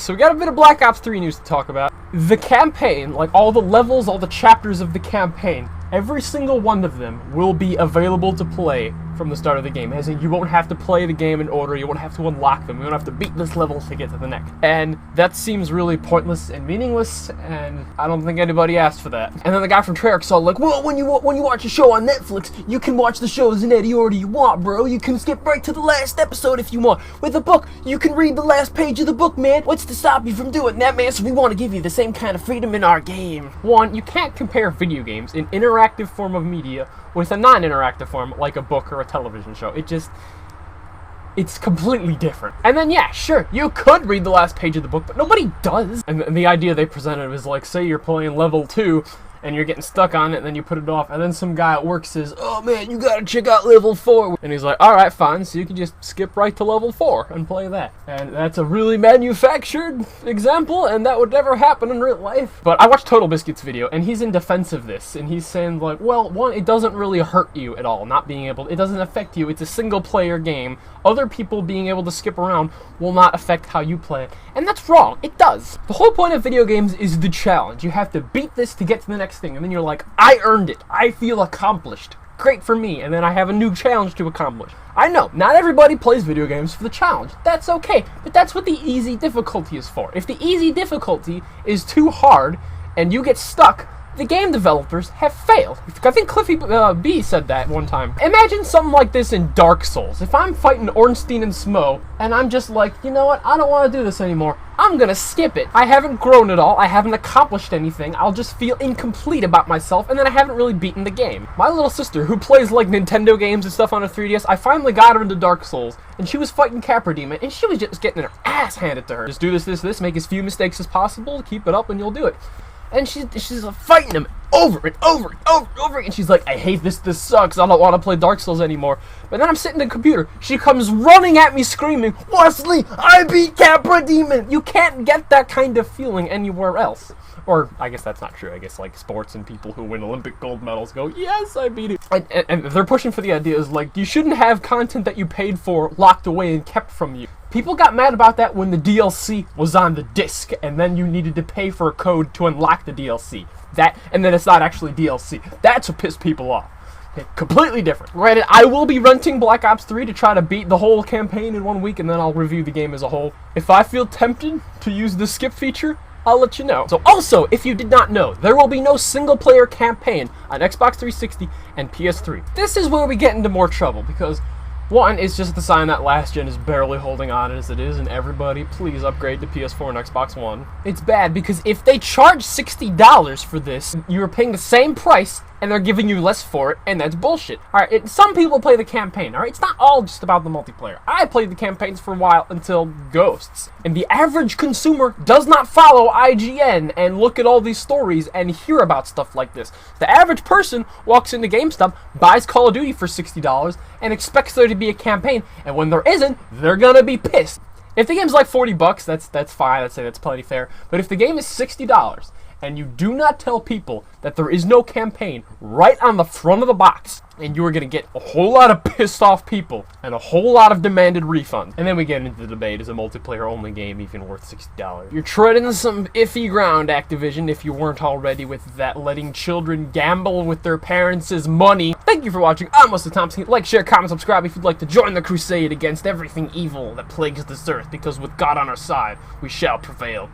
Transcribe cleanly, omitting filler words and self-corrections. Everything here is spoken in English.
so we got a bit of Black Ops 3 news to talk about. The campaign, like all the levels, all the chapters of the campaign, every single one of them will be available to play from the start of the game. As in, you won't have to play the game in order, you won't have to unlock them, you won't have to beat this level to get to the next. And that seems really pointless and meaningless, and I don't think anybody asked for that. And then the guy from Treyarch's all like, well, when you watch a show on Netflix, you can watch the shows in any order you want, bro. You can skip right to the last episode if you want. With a book, you can read the last page of the book, man. What's to stop you from doing that, man? So we want to give you the same kind of freedom in our game. One, you can't compare video games, an interactive form of media, with a non-interactive form like a book or a television show. It's completely different. And then, yeah, sure, you could read the last page of the book, but nobody does. And the idea they presented was like, say you're playing level 2, and you're getting stuck on it, and then you put it off, and then some guy at work says, oh man, you gotta check out level 4. And he's like, alright, fine, so you can just skip right to level 4 and play that. And that's a really manufactured example, and that would never happen in real life. But I watched Total Biscuit's video, and he's in defense of this, and he's saying like, well, one, it doesn't really hurt you at all, not being able, it doesn't affect you, it's a single player game. Other people being able to skip around will not affect how you play it. And that's wrong, it does. The whole point of video games is the challenge. You have to beat this to get to the next thing, and then you're like, I earned it, I feel accomplished, great for me, and then I have a new challenge to accomplish. I know, not everybody plays video games for the challenge, that's okay, but that's what the easy difficulty is for. If the easy difficulty is too hard, and you get stuck, the game developers have failed. I think Cliffy B said that one time. Imagine something like this in Dark Souls. If I'm fighting Ornstein and Smo, and I'm just like, you know what, I don't want to do this anymore, I'm gonna skip it. I haven't grown at all, I haven't accomplished anything, I'll just feel incomplete about myself, and then I haven't really beaten the game. My little sister, who plays like Nintendo games and stuff on her 3DS, I finally got her into Dark Souls, and she was fighting Capra Demon, and she was just getting her ass handed to her. Just do this, make as few mistakes as possible, keep it up, and you'll do it. And she's fighting him over and over, and she's like, I hate this sucks, I don't want to play Dark Souls anymore. But then I'm sitting at the computer, she comes running at me screaming, Wesley, I beat Capra Demon! You can't get that kind of feeling anywhere else. Or, I guess that's not true, I guess like sports and people who win Olympic gold medals go, yes, I beat it. And they're pushing for the idea is like, you shouldn't have content that you paid for locked away and kept from you. People got mad about that when the DLC was on the disc, and then you needed to pay for a code to unlock the DLC. And then it's not actually DLC. That's what pissed people off. Okay, completely different. Granted, I will be renting Black Ops 3 to try to beat the whole campaign in 1 week, and then I'll review the game as a whole. If I feel tempted to use the skip feature, I'll let you know. So also, if you did not know, there will be no single-player campaign on Xbox 360 and PS3. This is where we get into more trouble, because one, it's just the sign that last gen is barely holding on as it is, and everybody, please upgrade to PS4 and Xbox One. It's bad because if they charge $60 for this, you're paying the same price, and they're giving you less for it, and that's bullshit. Alright, some people play the campaign, alright? It's not all just about the multiplayer. I played the campaigns for a while until Ghosts, and the average consumer does not follow IGN and look at all these stories and hear about stuff like this. The average person walks into GameStop, buys Call of Duty for $60, and expects there to be a campaign, and when there isn't, they're gonna be pissed. If the game's like $40, that's fine, I'd say that's plenty fair, but if the game is $60, and you do not tell people that there is no campaign right on the front of the box, and you are going to get a whole lot of pissed off people and a whole lot of demanded refunds. And then we get into the debate, is a multiplayer only game even worth $60? You're treading some iffy ground, Activision, if you weren't already, with that letting children gamble with their parents' money. Thank you for watching. I'm Wesley Thompson. Like, share, comment, subscribe if you'd like to join the crusade against everything evil that plagues this earth, because with God on our side, we shall prevail.